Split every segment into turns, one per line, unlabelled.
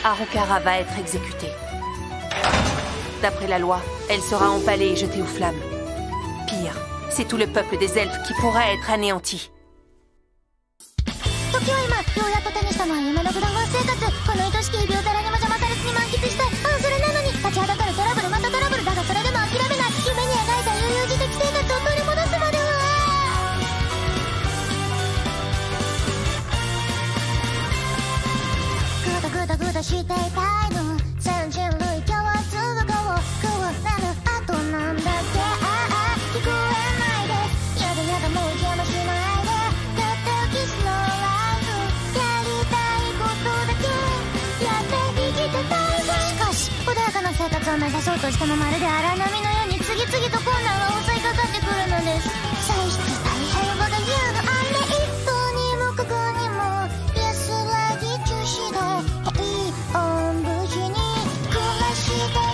Harukara va être exécutée. D'après la loi, elle sera empalée et jetée aux flammes. Pire, c'est tout le peuple des elfes qui pourra être anéanti.
時は今ようやっと手にしたのは夢のグラファー生活この愛しき日々を誰にも邪魔されずに満喫したいああそれなのに立ちはだかるトラブルまたトラブルだがそれでも諦めない夢に描いた悠々自適生活を取り戻すまではグダグダグダしていたいの全人類共通がこうなるあとなんだっけああ聞こえないでやだやだもう邪魔しないでたったキスのしかし穏やかな生活を目指そうとしてもまるで荒波のように次々と困難が襲いかかってくるのです歳出大変我が家のあれ一頭にもここにも安らぎ中止で平穏無事に暮らしてたい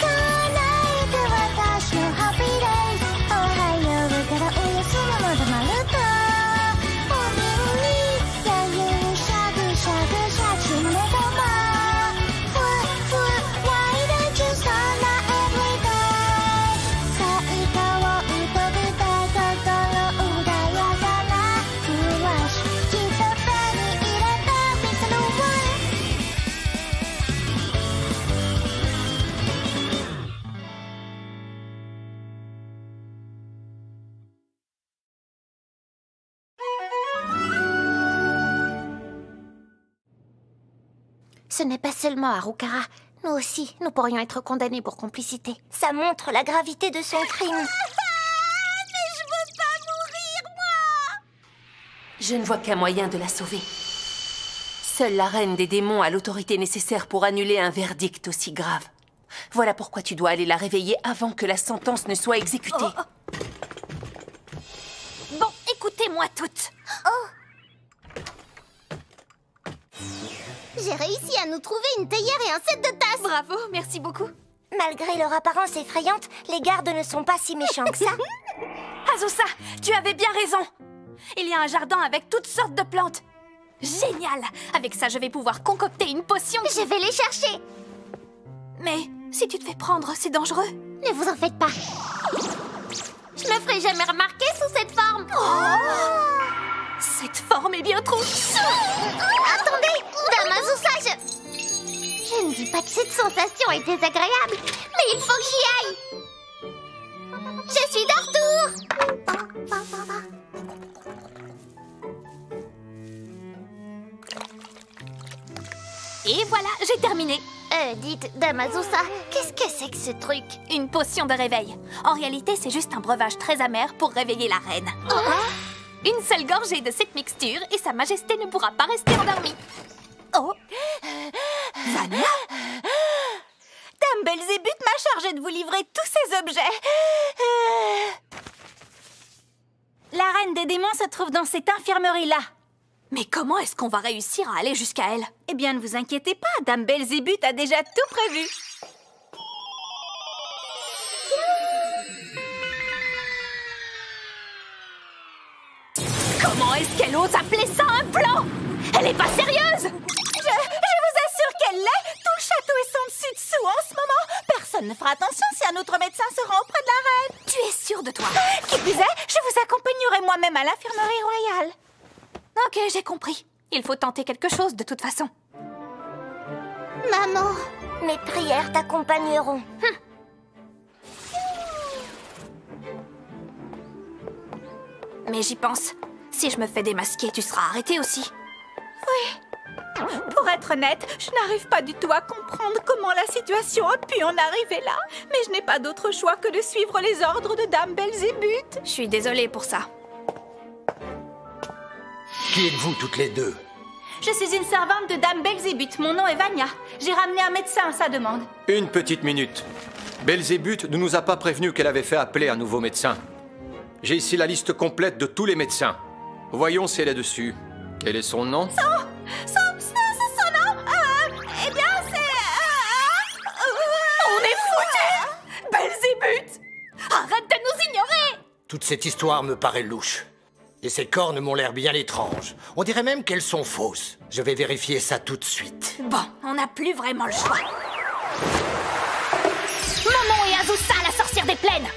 叶えて私のハッピーデイズおはようからおやすみまでまるとCe n'est pas seulement Harukara. Nous aussi, nous pourrions être condamnés pour complicité. Ça montre la gravité de son crime. Mais je veux pas mourir, moi!
Je ne vois qu'un moyen de la sauver. Seule la reine des démons a l'autorité nécessaire pour annuler un verdict aussi grave. Voilà pourquoi tu dois aller la réveiller avant que la sentence ne soit exécutée.
Bon, écoutez-moi toutes. J'ai réussi à nous trouver une théière et un set de tasses.
Bravo, merci beaucoup.
Malgré leur apparence effrayante, les gardes ne sont pas si méchants que ça.
Azusa, tu avais bien raison. Il y a un jardin avec toutes sortes de plantes. Génial! Avec ça, je vais pouvoir concocter une potion.
Je vais les chercher.
Mais si tu te fais prendre, c'est dangereux.
Ne vous en faites pas. Je me ferai jamais remarquer sous cette forme.
Cette forme est bien trop...
Attendez, Dame Azusa, je ne dis pas que cette sensation est désagréable, mais il faut que j'y aille. Je suis de retour.
Et voilà, j'ai terminé.
Dites, Dame Azusa, qu'est-ce que c'est que ce truc?
Une potion de réveil. En réalité, c'est juste un breuvage très amer pour réveiller la reine. Une seule gorgée de cette mixture et Sa Majesté ne pourra pas rester endormie. Oh, Vania?
Dame Belzébuth m'a chargé de vous livrer tous ces objets. La reine des démons se trouve dans cette infirmerie-là.
Mais comment est-ce qu'on va réussir à aller jusqu'à elle?
Eh bien, ne vous inquiétez pas, Dame Belzébuth a déjà tout prévu.
Comment est-ce qu'elle ose appeler ça un plan? Elle est pas sérieuse!
Je vous assure qu'elle l'est. Tout le château est sans dessus-dessous en ce moment. Personne ne fera attention si un autre médecin se rend auprès de la reine.
Tu es sûre de toi?
Qui plus est, je vous accompagnerai moi-même à l'infirmerie royale.
Ok, j'ai compris. Il faut tenter quelque chose de toute façon.
Maman, mes prières t'accompagneront.
Mais j'y pense. Si je me fais démasquer, tu seras arrêtée aussi.
Oui. Pour être honnête, je n'arrive pas du tout à comprendre comment la situation a pu en arriver là. Mais je n'ai pas d'autre choix que de suivre les ordres de Dame Belzébuth.
Je suis désolée pour ça.
Qui êtes-vous toutes les deux?
Je suis une servante de Dame Belzébuth. Mon nom est Vania. J'ai ramené un médecin à sa demande.
Une petite minute. Belzébuth ne nous a pas prévenu qu'elle avait fait appeler un nouveau médecin. J'ai ici la liste complète de tous les médecins. Voyons si elle est dessus. Quel est son nom?
Son nom eh bien, c'est...
On est foutus! Belzébuth! Arrête de nous ignorer!
Toute cette histoire me paraît louche. Et ces cornes m'ont l'air bien étranges. On dirait même qu'elles sont fausses. Je vais vérifier ça tout de suite.
Bon, on n'a plus vraiment le choix. Momon et Azusa, la sorcière des plaines!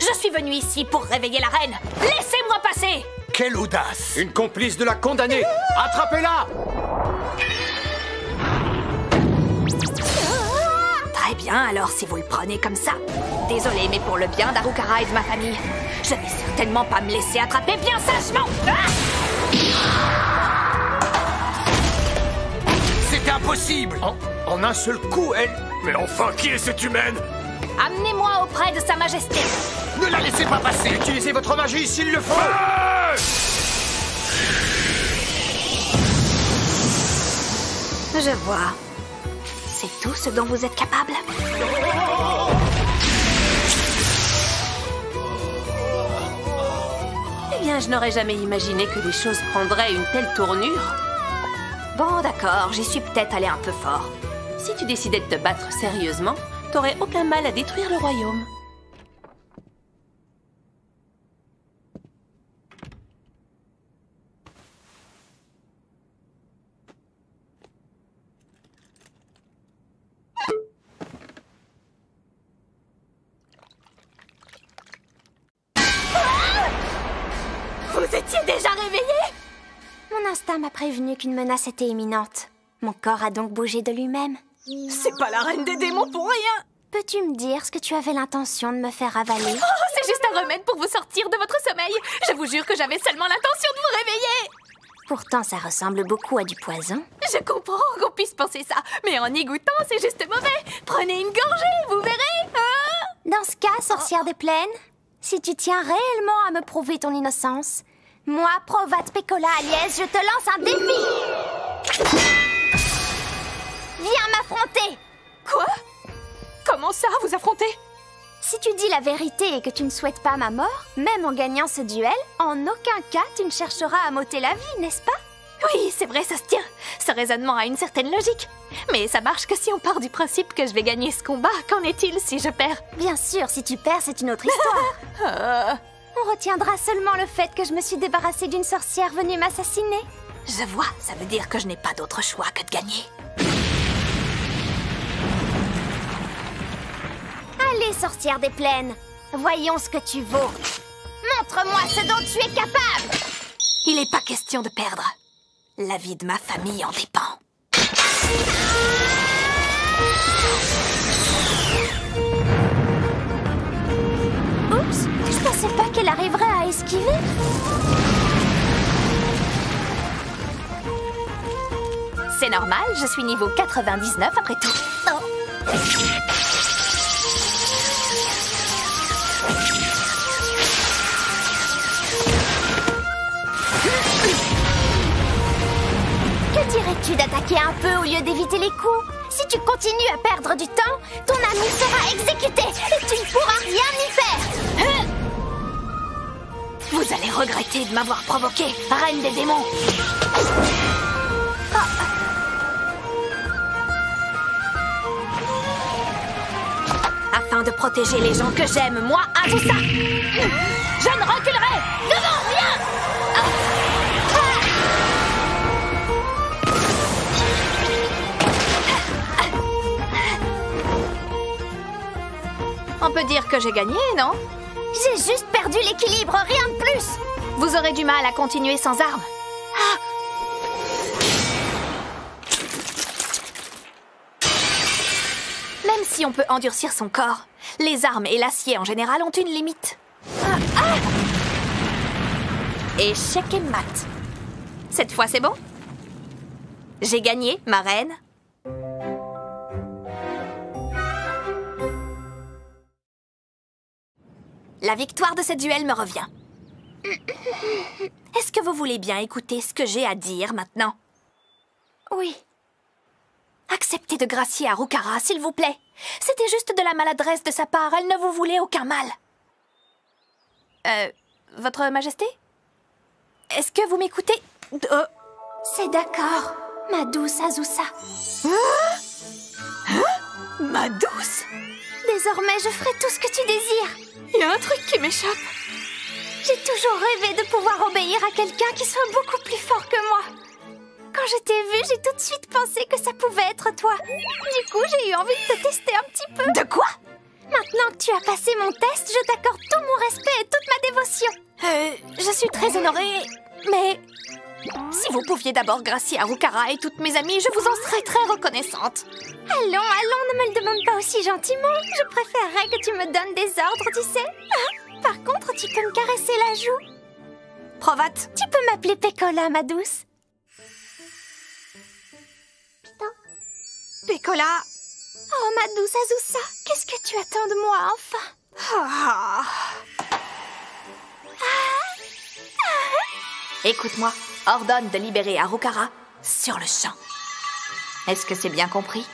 Je suis venue ici pour réveiller la reine. Laissez-moi passer!
Quelle audace!
Une complice de la condamnée! Attrapez-la!
Très bien, alors si vous le prenez comme ça. Désolée, mais pour le bien d'Harukara et de ma famille, je vais certainement pas me laisser attraper bien sagement.
C'est impossible!
En un seul coup, elle... Mais enfin, qui est cette humaine?
Amenez-moi auprès de Sa Majesté.
Ne la laissez pas passer!
Utilisez votre magie s'il le faut!
Je vois. C'est tout ce dont vous êtes capable?
Eh bien, je n'aurais jamais imaginé que les choses prendraient une telle tournure.
Bon, d'accord, j'y suis peut-être allée un peu fort.
Si tu décidais de te battre sérieusement, t'aurais aucun mal à détruire le royaume.
Vous étiez déjà réveillée?
Mon instinct m'a prévenu qu'une menace était imminente. Mon corps a donc bougé de lui-même.
C'est pas la reine des démons pour rien.
Peux-tu me dire ce que tu avais l'intention de me faire avaler?
Oh, c'est juste un remède pour vous sortir de votre sommeil. Je vous jure que j'avais seulement l'intention de vous réveiller.
Pourtant, ça ressemble beaucoup à du poison.
Je comprends qu'on puisse penser ça, mais en y goûtant, c'est juste mauvais. Prenez une gorgée, vous verrez.
Dans ce cas, sorcière des plaines, si tu tiens réellement à me prouver ton innocence, moi, Provat Pecola Aliès, je te lance un défi. Viens m'affronter.
Quoi? Comment ça, vous affronter?
Si tu dis la vérité et que tu ne souhaites pas ma mort, même en gagnant ce duel, en aucun cas tu ne chercheras à m'ôter la vie, n'est-ce pas?
Oui, c'est vrai, ça se tient. Ce raisonnement a une certaine logique. Mais ça marche que si on part du principe que je vais gagner ce combat. Qu'en est-il si je perds?
Bien sûr, si tu perds, c'est une autre histoire. On retiendra seulement le fait que je me suis débarrassée d'une sorcière venue m'assassiner.
Je vois, ça veut dire que je n'ai pas d'autre choix que de gagner.
Allez, sorcière des plaines, voyons ce que tu vaux. Montre-moi ce dont tu es capable.
Il n'est pas question de perdre. La vie de ma famille en dépend.
Oups, je pensais pas qu'elle arriverait à esquiver.
C'est normal, je suis niveau 99 après tout. Oh.
Que dirais-tu d'attaquer un peu au lieu d'éviter les coups? Si tu continues à perdre du temps, ton ami sera exécuté et tu ne pourras rien y faire.
Vous allez regretter de m'avoir provoqué, reine des démons. Afin de protéger les gens que j'aime, moi, Azusa, je ne reculerai devant rien. On peut dire que j'ai gagné, non?
J'ai juste perdu l'équilibre, rien de plus.
Vous aurez du mal à continuer sans armes. Même si on peut endurcir son corps, les armes et l'acier en général ont une limite. Échec et mat. Cette fois, c'est bon? J'ai gagné, ma reine. La victoire de ce duel me revient. Est-ce que vous voulez bien écouter ce que j'ai à dire maintenant?
Oui.
Acceptez de gracier Harukara, s'il vous plaît. C'était juste de la maladresse de sa part, elle ne vous voulait aucun mal. Votre Majesté? Est-ce que vous m'écoutez?
C'est d'accord, ma douce Azusa.
Ma douce?
Désormais, je ferai tout ce que tu désires.
Il y a un truc qui m'échappe. J'ai toujours rêvé de pouvoir obéir à quelqu'un qui soit beaucoup plus fort que moi. Quand je t'ai vu, j'ai tout de suite pensé que ça pouvait être toi. Du coup, j'ai eu envie de te tester un petit peu. De quoi? Maintenant que tu as passé mon test, je t'accorde tout mon respect et toute ma dévotion. Je suis très honorée, mais si vous pouviez d'abord gracier Harukara et toutes mes amies, je vous en serais très reconnaissante. Allons, ne me le demande pas aussi gentiment. Je préférerais que tu me donnes des ordres, tu sais. Par contre, tu peux me caresser la joue. Provat, tu peux m'appeler Pekola, ma douce. Pekola. Oh, ma douce Azusa, qu'est-ce que tu attends de moi, enfin? Écoute-moi, ordonne de libérer Harukara sur le champ. Est-ce que c'est bien compris?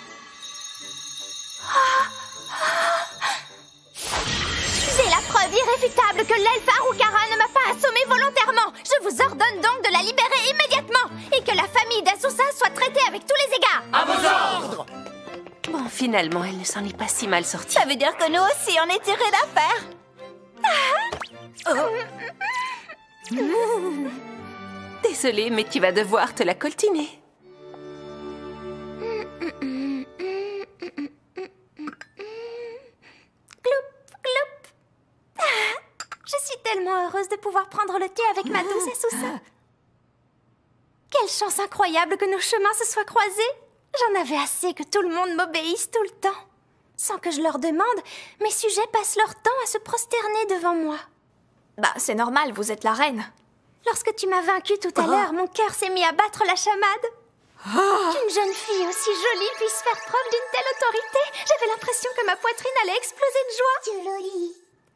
J'ai la preuve irréfutable que l'elfe Harukara ne m'a pas assommée volontairement. Je vous ordonne donc de la libérer immédiatement et que la famille d'Azusa soit traitée avec tous les égards.
À vos ordres!
Bon, finalement, elle ne s'en est pas si mal sortie.
Ça veut dire que nous aussi, on est tirés d'affaire.
Désolée, mais tu vas devoir te la coltiner.
Je suis tellement heureuse de pouvoir prendre le thé avec ma douce Azusa. Quelle chance incroyable que nos chemins se soient croisés. J'en avais assez que tout le monde m'obéisse tout le temps. Sans que je leur demande, mes sujets passent leur temps à se prosterner devant moi. Bah, c'est normal, vous êtes la reine. Lorsque tu m'as vaincue tout à l'heure, mon cœur s'est mis à battre la chamade. Qu'une jeune fille aussi jolie puisse faire preuve d'une telle autorité, j'avais l'impression que ma poitrine allait exploser de joie.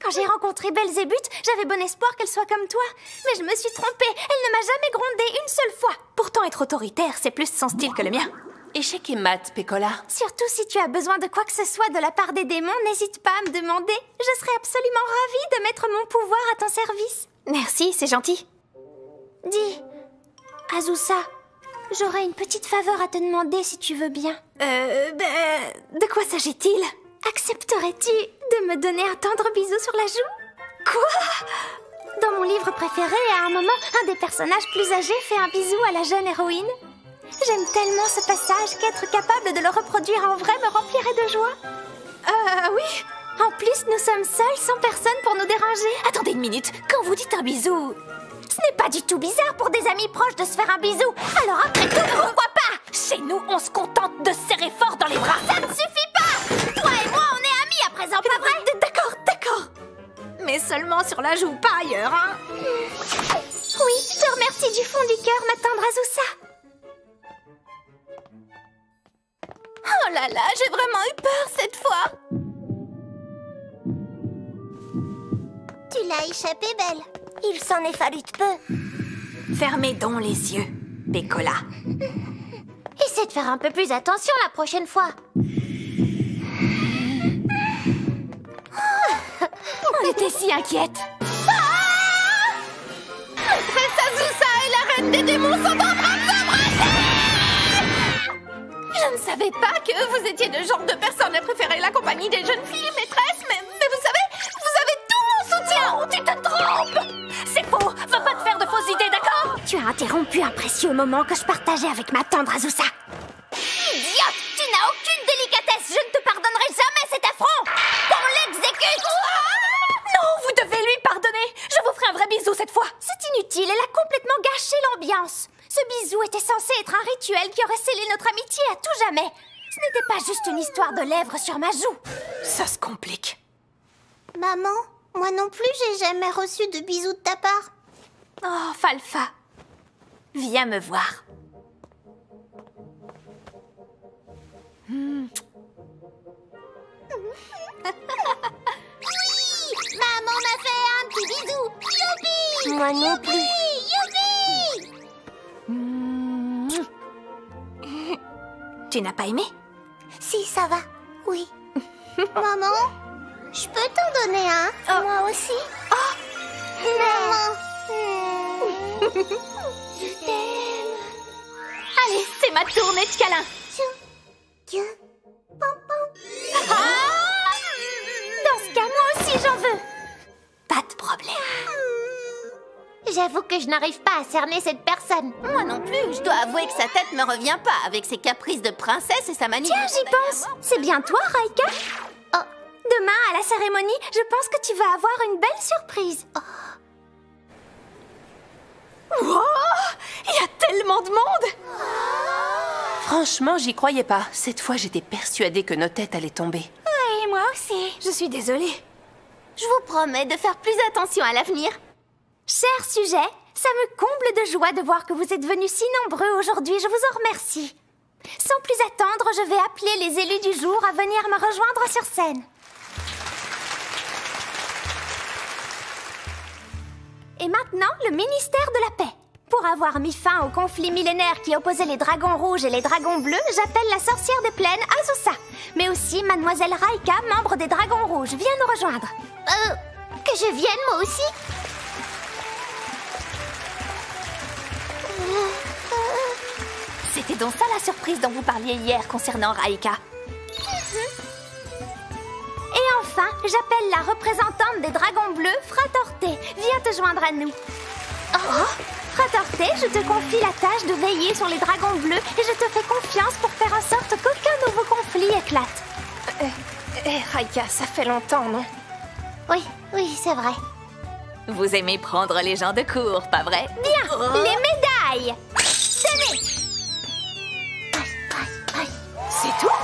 Quand j'ai rencontré Belzébuth, j'avais bon espoir qu'elle soit comme toi. Mais je me suis trompée, elle ne m'a jamais grondée une seule fois. Pourtant, être autoritaire, c'est plus son style que le mien.
Échec et mat, Pekola.
Surtout si tu as besoin de quoi que ce soit de la part des démons, n'hésite pas à me demander. Je serais absolument ravie de mettre mon pouvoir à ton service. Merci, c'est gentil. Dis, Azusa, j'aurais une petite faveur à te demander si tu veux bien. De quoi s'agit-il? Accepterais-tu de me donner un tendre bisou sur la joue? Quoi? Dans mon livre préféré, à un moment, un des personnages plus âgés fait un bisou à la jeune héroïne. J'aime tellement ce passage qu'être capable de le reproduire en vrai me remplirait de joie. Oui. En plus, nous sommes seuls, sans personne pour nous déranger. Attendez une minute, quand vous dites un bisou, ce n'est pas du tout bizarre pour des amis proches de se faire un bisou. Alors après tout, pourquoi pas? Chez nous, on se contente de se serrer fort dans les bras. Ça ne suffit pas. Toi et moi, on est amis à présent, pas vrai? D'accord. Mais seulement sur la joue, pas ailleurs, hein? Oui, je te remercie du fond du cœur, ma tendre Azusa. Oh là là, j'ai vraiment eu peur cette fois.
Tu l'as échappé, Belle. Il s'en est fallu de peu.
Fermez donc les yeux, Pekola.
Essaie de faire un peu plus attention la prochaine fois.
On était si inquiètes. Maîtresse Azusa et la reine des démons sont en train de s'embrasser. Je ne savais pas que vous étiez le genre de personne à préférer la compagnie des jeunes filles, maîtresse, mais vous savez, vous avez tout mon soutien. Oh, tu te trompes. C'est faux, va pas te faire de fausses idées, d'accord? Tu as interrompu un précieux moment que je partageais avec ma tendre Azusa. Idiote, tu n'as aucune délicatesse, je ne te pardonnerai jamais cet affront. Qu'on l'exécute. Non, vous devez lui pardonner. Je vous ferai un vrai bisou cette fois. C'est inutile, elle a complètement gâché l'ambiance. Ce bisou était censé être un rituel qui aurait scellé notre amitié à tout jamais. Ce n'était pas juste une histoire de lèvres sur ma joue. Ça se complique.
Maman, moi non plus, j'ai jamais reçu de bisous de ta part.
Oh, Falfa, viens me voir.
Oui, maman m'a fait un petit bisou. Youpi! Moi non plus. Youpi!
Tu n'as pas aimé?
Si, ça va. Oui. Maman, je peux t'en donner un? Moi aussi. Oh, maman. Je t'aime.
Allez, c'est ma tournée de câlins. Dans ce cas, moi aussi, j'en veux. Pas de problème.
J'avoue que je n'arrive pas à cerner cette personne.
Moi non plus, je dois avouer que sa tête me revient pas, avec ses caprices de princesse et sa manie...
Tiens, j'y pense. C'est bien toi, Raika? Oh, demain, à la cérémonie, je pense que tu vas avoir une belle surprise. Oh.
Wow! Il y a tellement de monde!
Franchement, j'y croyais pas. Cette fois, j'étais persuadée que nos têtes allaient tomber.
Oui, moi aussi.
Je suis désolée.
Je vous promets de faire plus attention à l'avenir. Cher sujet, ça me comble de joie de voir que vous êtes venus si nombreux aujourd'hui. Je vous en remercie. Sans plus attendre, je vais appeler les élus du jour à venir me rejoindre sur scène. Et maintenant, le ministère de la paix. Pour avoir mis fin au conflit millénaire qui opposait les dragons rouges et les dragons bleus, j'appelle la sorcière des plaines, Azusa. Mais aussi Mademoiselle Raika, membre des dragons rouges. Viens nous rejoindre. Que je vienne moi aussi?
C'était donc ça la surprise dont vous parliez hier concernant Raika.
Et enfin, j'appelle la représentante des dragons bleus, Fratorté. Viens te joindre à nous. Fratorté, je te confie la tâche de veiller sur les dragons bleus et je te fais confiance pour faire en sorte qu'aucun nouveau conflit éclate.
Raika, ça fait longtemps, non?
Oui, c'est vrai.
Vous aimez prendre les gens de court, pas vrai?
Bien, les médailles. Tenez.
C'est tout?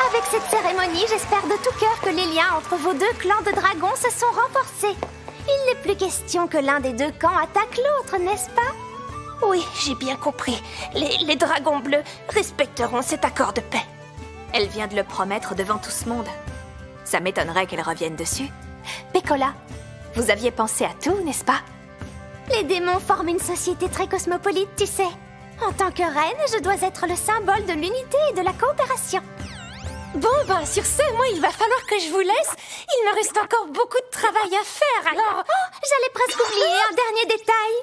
Avec cette cérémonie, j'espère de tout cœur que les liens entre vos deux clans de dragons se sont renforcés. Il n'est plus question que l'un des deux camps attaque l'autre, n'est-ce pas?
Oui, j'ai bien compris. Les dragons bleus respecteront cet accord de paix.
Elle vient de le promettre devant tout ce monde. Ça m'étonnerait qu'elle revienne dessus. Pekola, vous aviez pensé à tout, n'est-ce pas?
Les démons forment une société très cosmopolite, tu sais. En tant que reine, je dois être le symbole de l'unité et de la coopération.
Bon, sur ce, moi, il va falloir que je vous laisse. Il me reste encore beaucoup de travail à faire, alors...
J'allais presque oublier un dernier détail.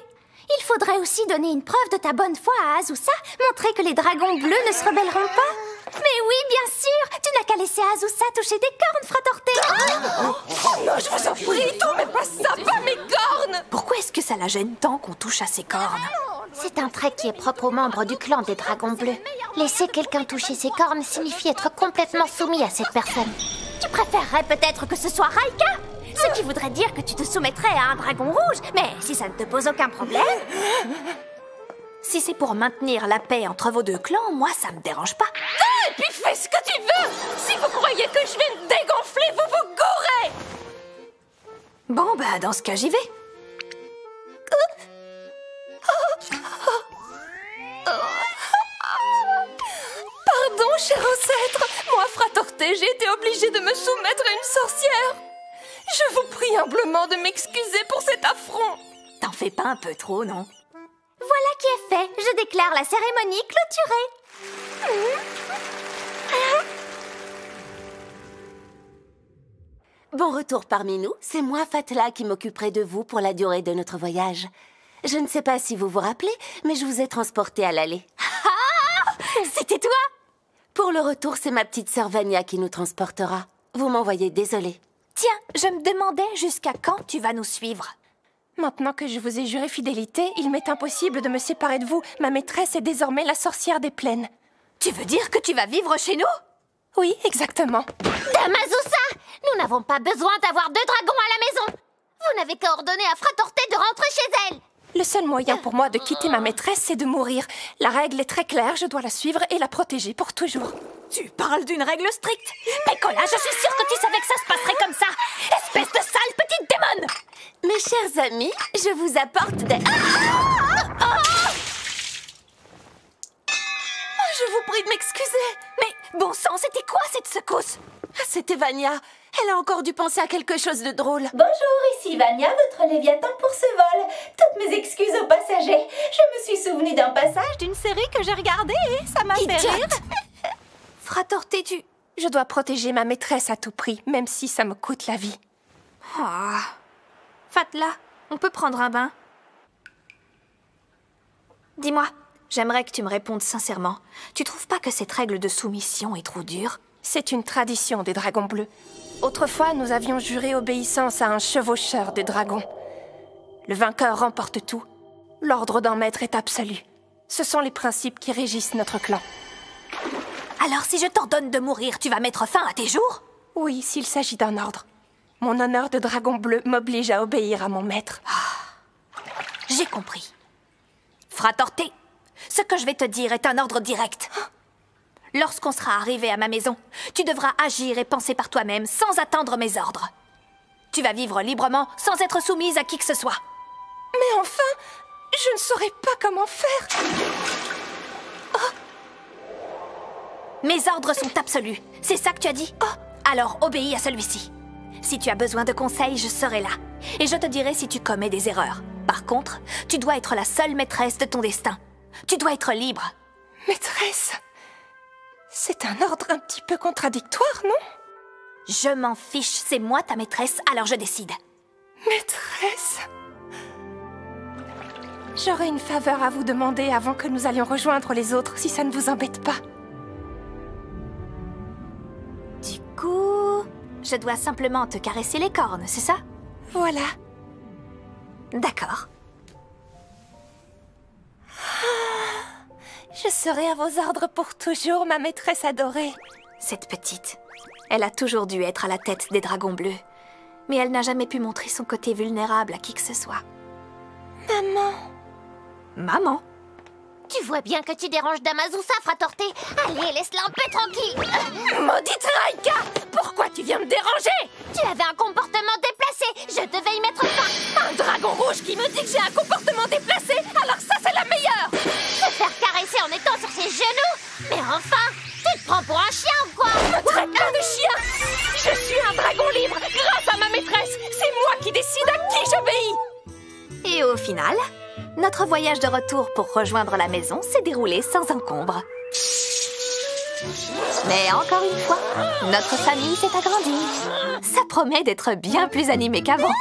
Il faudrait aussi donner une preuve de ta bonne foi à Azusa, montrer que les dragons bleus ne se rebelleront pas. Mais oui, bien sûr, tu n'as qu'à laisser Azusa toucher des cornes, Fratorté.
Non, je vous en prie, tombez pas ça, pas mes cornes!
Pourquoi est-ce que ça la gêne tant qu'on touche à ses cornes?
C'est un trait qui est propre aux membres du clan des dragons bleus. Laisser quelqu'un toucher ses cornes signifie être complètement soumis à cette personne. Tu préférerais peut-être que ce soit Raika? Ce qui voudrait dire que tu te soumettrais à un dragon rouge. Mais si ça ne te pose aucun problème...
Si c'est pour maintenir la paix entre vos deux clans, moi, ça me dérange pas.
Et puis fais ce que tu veux! Si vous croyez que je vais me dégonfler, vous vous gourrez!
Bon, dans ce cas, j'y vais.
Pardon, cher ancêtre. Moi, Fratorté, j'ai été obligée de me soumettre à une sorcière. Je vous prie humblement de m'excuser pour cet affront.
T'en fais pas un peu trop, non?
Voilà qui est fait. Je déclare la cérémonie clôturée.
Bon retour parmi nous. C'est moi, Fatla, qui m'occuperai de vous pour la durée de notre voyage. Je ne sais pas si vous vous rappelez, mais je vous ai transporté à l'aller.
C'était toi?
Pour le retour, c'est ma petite sœur Vania qui nous transportera. Vous m'en voyez désolée.
Tiens, je me demandais jusqu'à quand tu vas nous suivre.
Maintenant que je vous ai juré fidélité, il m'est impossible de me séparer de vous. Ma maîtresse est désormais la sorcière des plaines.
Tu veux dire que tu vas vivre chez nous?
Oui, exactement.
Dame Azusa, nous n'avons pas besoin d'avoir deux dragons à la maison. Vous n'avez qu'à ordonner à Fratorté de rentrer chez elle.
Le seul moyen pour moi de quitter ma maîtresse, c'est de mourir. La règle est très claire, je dois la suivre et la protéger pour toujours.
Tu parles d'une règle stricte? Pekola, je suis sûre que tu savais que ça se passerait comme ça. Espèce de sale petite démone!
Mes chers amis, je vous apporte des...
Je vous prie de m'excuser.
Mais bon sang, c'était quoi cette secousse?
C'était Vania. Elle a encore dû penser à quelque chose de drôle.
Bonjour, ici Vania, votre Léviathan pour ce vol. Toutes mes excuses aux passagers. Je me suis souvenu d'un passage d'une série que j'ai regardée et ça m'a fait rire.
Fratorté, Je dois protéger ma maîtresse à tout prix, même si ça me coûte la vie.
Fatla, on peut prendre un bain? Dis-moi, j'aimerais que tu me répondes sincèrement. Tu trouves pas que cette règle de soumission est trop dure?
C'est une tradition des dragons bleus. Autrefois, nous avions juré obéissance à un chevaucheur de dragons. Le vainqueur remporte tout. L'ordre d'un maître est absolu. Ce sont les principes qui régissent notre clan.
Alors si je t'ordonne de mourir, tu vas mettre fin à tes jours?
Oui, s'il s'agit d'un ordre. Mon honneur de dragon bleu m'oblige à obéir à mon maître.
J'ai compris. Fratorté, ce que je vais te dire est un ordre direct. Lorsqu'on sera arrivé à ma maison, tu devras agir et penser par toi-même sans attendre mes ordres. Tu vas vivre librement sans être soumise à qui que ce soit.
Mais enfin, je ne saurais pas comment faire.
Mes ordres sont absolus. C'est ça que tu as dit? Alors obéis à celui-ci. Si tu as besoin de conseils, je serai là. Et je te dirai si tu commets des erreurs. Par contre, tu dois être la seule maîtresse de ton destin. Tu dois être libre.
Maîtresse? C'est un ordre un petit peu contradictoire, non?
Je m'en fiche, c'est moi ta maîtresse, alors je décide.
Maîtresse? J'aurais une faveur à vous demander avant que nous allions rejoindre les autres, si ça ne vous embête pas.
Du coup, je dois simplement te caresser les cornes, c'est ça?
Voilà.
D'accord.
Je serai à vos ordres pour toujours, ma maîtresse adorée.
Cette petite, elle a toujours dû être à la tête des dragons bleus. Mais elle n'a jamais pu montrer son côté vulnérable à qui que ce soit.
Maman.
Maman?
Tu vois bien que tu déranges Damazusa, Fratorté. Allez, laisse-la un peu tranquille.
Maudite Raika! Pourquoi tu viens me déranger?
Tu avais un comportement déplacé. Je devais y mettre fin.
Un dragon rouge qui me dit que j'ai un comportement déplacé? Alors ça, c'est la meilleure!
Se faire caresser en étant sur ses genoux? Mais enfin, tu te prends pour un chien ou quoi?
Me traite pas de chien! Je suis un dragon libre grâce à ma maîtresse. C'est moi qui décide à qui j'obéis.
Et au final, notre voyage de retour pour rejoindre la maison s'est déroulé sans encombre. Mais encore une fois, notre famille s'est agrandie. Ça promet d'être bien plus animé qu'avant.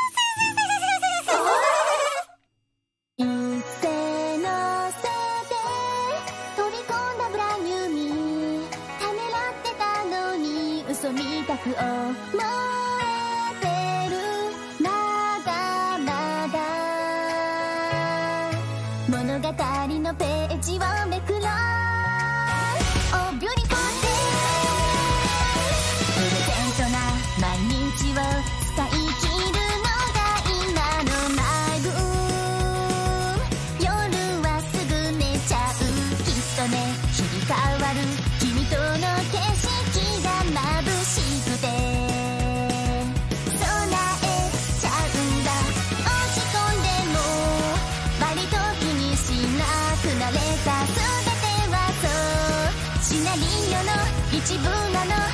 シナリオの一部なの